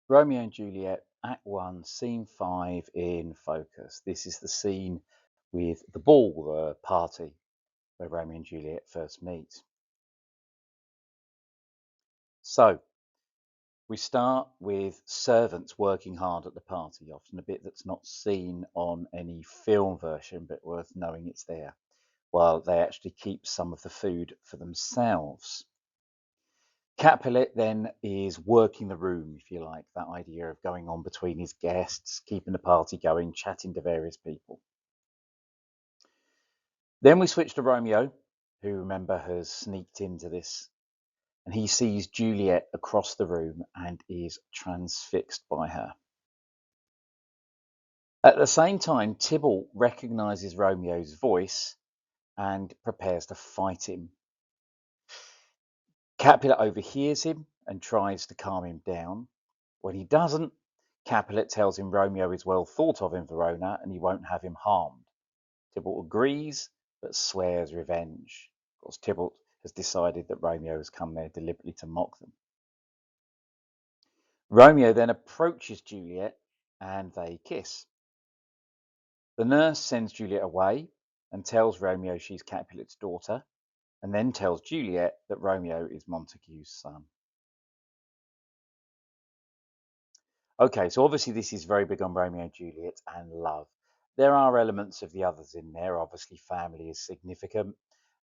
Romeo and Juliet, Act 1, Scene 5 in focus. This is the scene with the ball, the party, where Romeo and Juliet first meet. So, we start with servants working hard at the party, often a bit that's not seen on any film version, but worth knowing it's there, while they actually keep some of the food for themselves. Capulet then is working the room, if you like, that idea of going on between his guests, keeping the party going, chatting to various people. Then we switch to Romeo, who, remember, has sneaked into this, and he sees Juliet across the room and is transfixed by her. At the same time, Tybalt recognizes Romeo's voice and prepares to fight him. Capulet overhears him and tries to calm him down. When he doesn't, Capulet tells him Romeo is well thought of in Verona and he won't have him harmed. Tybalt agrees, but swears revenge. Of course, Tybalt has decided that Romeo has come there deliberately to mock them. Romeo then approaches Juliet and they kiss. The nurse sends Juliet away and tells Romeo she's Capulet's daughter, and then tells Juliet that Romeo is Montague's son. Okay, so obviously this is very big on Romeo and Juliet and love. There are elements of the others in there. Obviously, family is significant,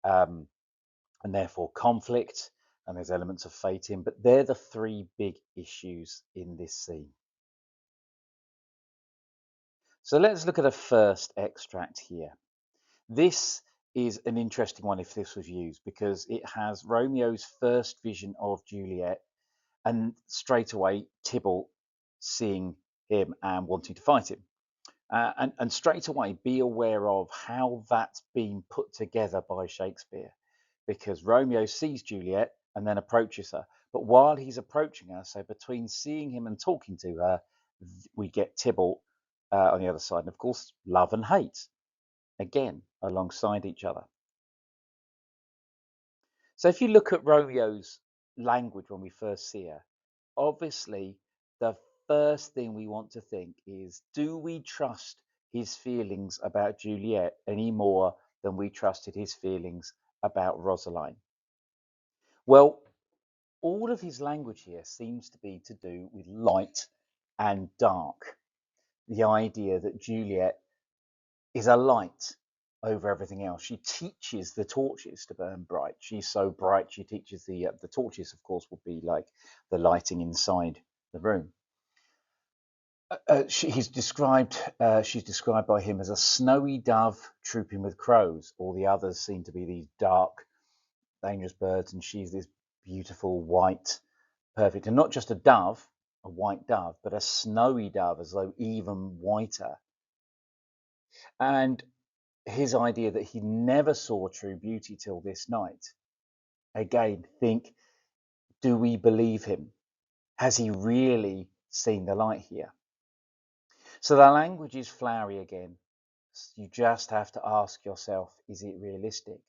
and therefore conflict, and there's elements of fate in, but they're the three big issues in this scene. So let's look at a first extract here. This is an interesting one if this was used, because it has Romeo's first vision of Juliet and straight away Tybalt seeing him and wanting to fight him. And straight away be aware of how that's been put together by Shakespeare, because Romeo sees Juliet and then approaches her. But while he's approaching her, so between seeing him and talking to her, we get Tybalt on the other side. And of course, love and hate, again, alongside each other. So if you look at Romeo's language when we first see her, obviously the first thing we want to think is, do we trust his feelings about Juliet any more than we trusted his feelings about Rosaline? Well, all of his language here seems to be to do with light and dark. The idea that Juliet is a light over everything else. She teaches the torches to burn bright. She's so bright, she teaches the torches, of course, will be like the lighting inside the room. She's described by him as a snowy dove trooping with crows. All the others seem to be these dark, dangerous birds, and she's this beautiful white, perfect, and not just a white dove, but a snowy dove, as though even whiter. And his idea that he never saw true beauty till this night. Again, think, do we believe him? Has he really seen the light here? So the language is flowery again. You just have to ask yourself, is it realistic?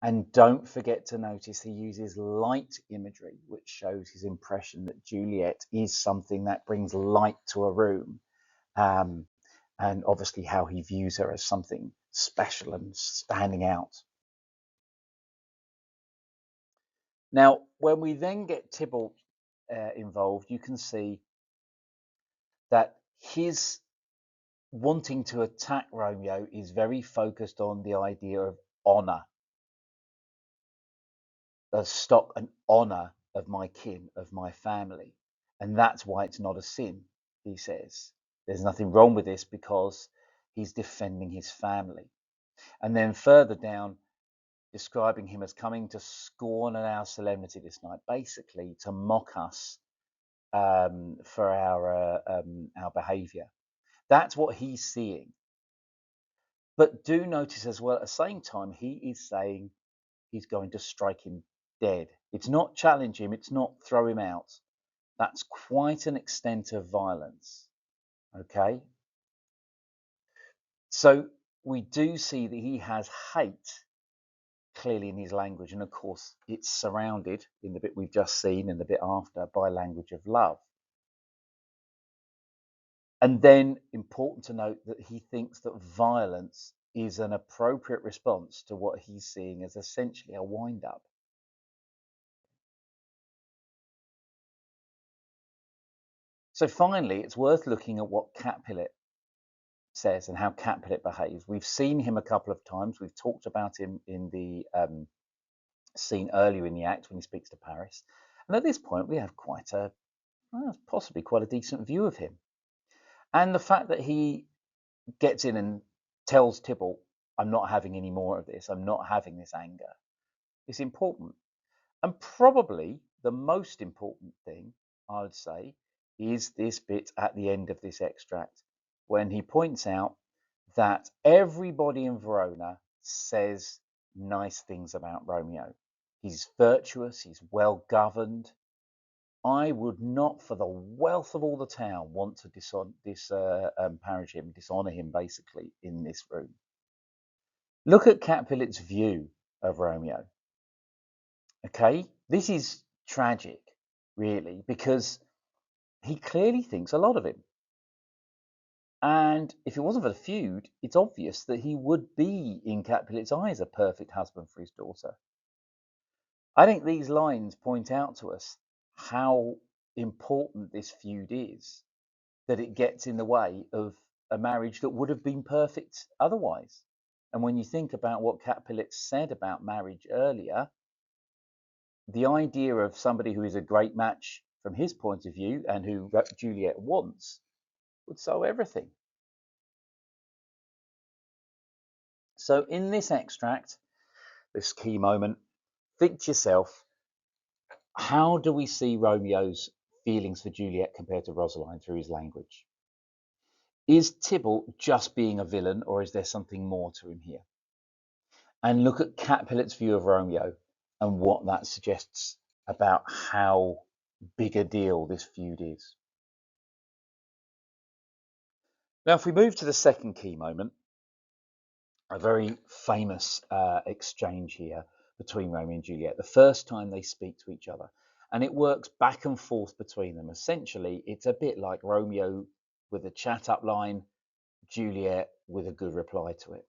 And don't forget to notice he uses light imagery, which shows his impression that Juliet is something that brings light to a room. And obviously how he views her as something special and standing out. Now, when we then get Tybalt involved, you can see that his wanting to attack Romeo is very focused on the idea of honor, the stock and honor of my kin, of my family. And that's why it's not a sin, he says. There's nothing wrong with this because he's defending his family. And then further down, describing him as coming to scorn at our solemnity this night, basically to mock us for our behaviour. That's what he's seeing. But do notice as well, at the same time, he is saying he's going to strike him dead. It's not challenge him, it's not throw him out. That's quite an extent of violence. Okay? So we do see that he has hate clearly in his language, and of course, it's surrounded in the bit we've just seen and the bit after by language of love. And then important to note that he thinks that violence is an appropriate response to what he's seeing as essentially a wind-up. So finally, it's worth looking at what Capulet says and how Capulet behaves. We've seen him a couple of times. We've talked about him in the scene earlier in the act when he speaks to Paris. And at this point, we have possibly quite a decent view of him. And the fact that he gets in and tells Tybalt, I'm not having any more of this, I'm not having this anger, is important. And probably the most important thing, I would say, is this bit at the end of this extract when he points out that everybody in Verona says nice things about Romeo. He's virtuous, he's well governed. I would not, for the wealth of all the town, want to disparage him, dishonor him, basically, in this room. Look at Capulet's view of Romeo. Okay, this is tragic, really, because he clearly thinks a lot of him. And if it wasn't for the feud, it's obvious that he would be, in Capulet's eyes, a perfect husband for his daughter. I think these lines point out to us how important this feud is, that it gets in the way of a marriage that would have been perfect otherwise. And when you think about what Capulet said about marriage earlier, the idea of somebody who is a great match from his point of view and who Juliet wants would solve everything. So in this extract, this key moment, think to yourself, how do we see Romeo's feelings for Juliet compared to Rosaline through his language? Is Tybalt just being a villain, or is there something more to him here? And look at Capulet's view of Romeo and what that suggests about how big a deal this feud is. Now, if we move to the second key moment, a very famous exchange here between Romeo and Juliet, the first time they speak to each other. And it works back and forth between them. Essentially, it's a bit like Romeo with a chat up line, Juliet with a good reply to it.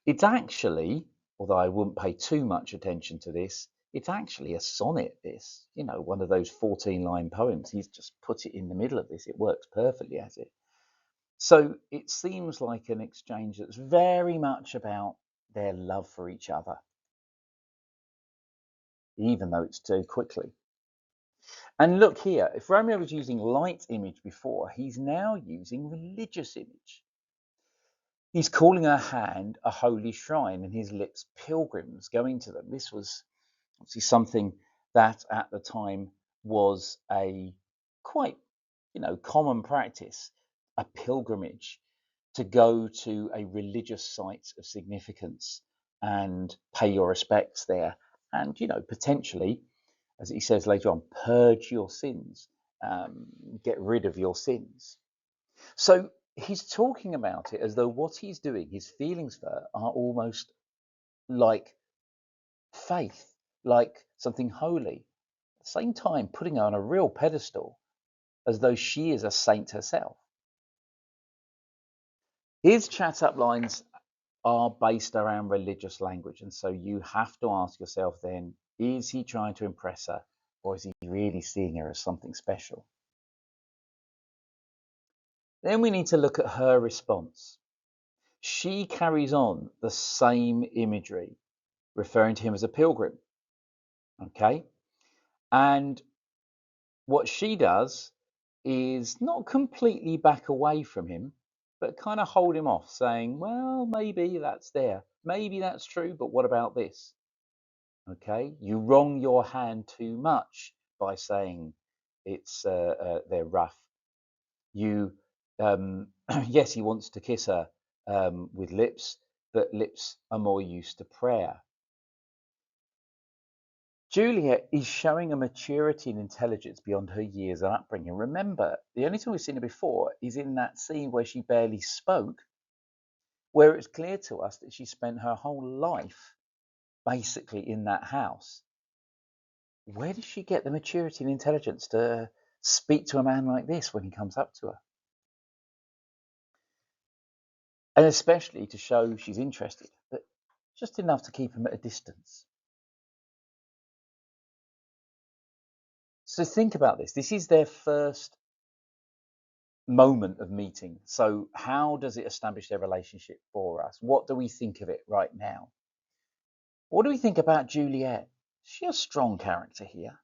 It's actually, although I wouldn't pay too much attention to this, it's actually a sonnet, this, one of those 14-line poems. He's just put it in the middle of this. It works perfectly as it. So it seems like an exchange that's very much about their love for each other, even though it's too quickly. And look here, if Romeo was using light image before, he's now using religious image. He's calling her hand a holy shrine and his lips pilgrims going to them. This was obviously something that at the time was a quite, common practice, a pilgrimage to go to a religious site of significance and pay your respects there. And, potentially, as he says later on, purge your sins, get rid of your sins. So he's talking about it as though what he's doing, his feelings for her, are almost like faith, like something holy. At the same time, putting her on a real pedestal as though she is a saint herself. His chat up lines are based around religious language. And so you have to ask yourself then, is he trying to impress her, or is he really seeing her as something special? Then we need to look at her response. She carries on the same imagery, referring to him as a pilgrim. Okay? And what she does is not completely back away from him, but kind of hold him off, saying, well, maybe that's there. Maybe that's true, but what about this? Okay, you wrong your hand too much by saying they're rough. You yes, he wants to kiss her with lips, but lips are more used to prayer. Juliet is showing a maturity and intelligence beyond her years and upbringing. Remember, the only time we've seen her before is in that scene where she barely spoke, where it's clear to us that she spent her whole life basically in that house. Where does she get the maturity and intelligence to speak to a man like this when he comes up to her? and especially to show she's interested, but just enough to keep him at a distance. So think about this. This is their first moment of meeting. So how does it establish their relationship for us? What do we think of it right now? What do we think about Juliet? Is she a strong character here?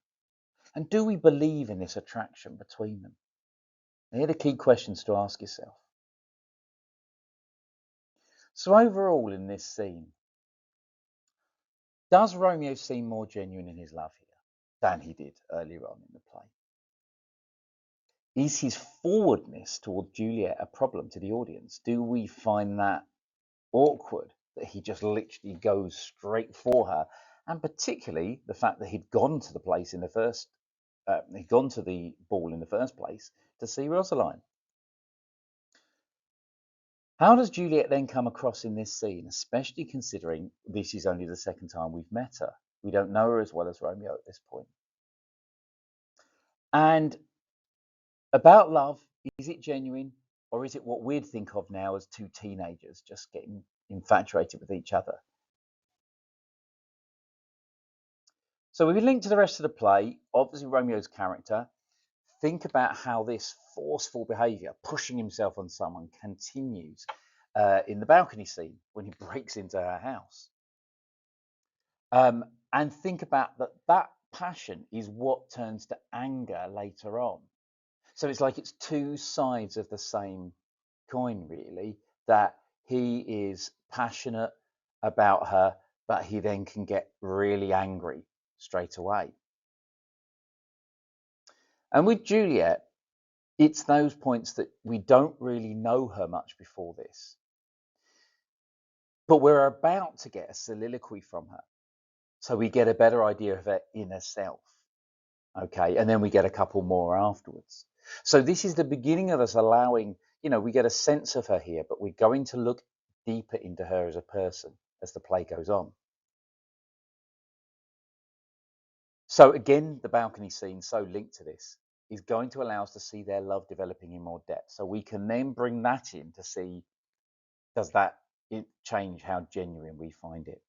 And do we believe in this attraction between them? They're the key questions to ask yourself. So overall in this scene, does Romeo seem more genuine in his love here than he did earlier on in the play? Is his forwardness toward Juliet a problem to the audience? Do we find that awkward that he just literally goes straight for her? And particularly the fact that he'd gone to the place in the first, he'd gone to the ball in the first place to see Rosaline. How does Juliet then come across in this scene, especially considering this is only the second time we've met her? We don't know her as well as Romeo at this point. And about love, is it genuine, or is it what we'd think of now as two teenagers just getting infatuated with each other? So if we link to the rest of the play, obviously Romeo's character, think about how this forceful behaviour, pushing himself on someone, continues in the balcony scene when he breaks into her house. And think about that passion is what turns to anger later on. So it's like it's two sides of the same coin, really, that he is passionate about her, but he then can get really angry straight away. And with Juliet, it's those points that we don't really know her much before this, but we're about to get a soliloquy from her. So we get a better idea of her inner self. Okay, and then we get a couple more afterwards. So this is the beginning of us allowing, we get a sense of her here, but we're going to look deeper into her as a person as the play goes on. So again, the balcony scene, so linked to this, is going to allow us to see their love developing in more depth. So we can then bring that in to see, does that change how genuine we find it?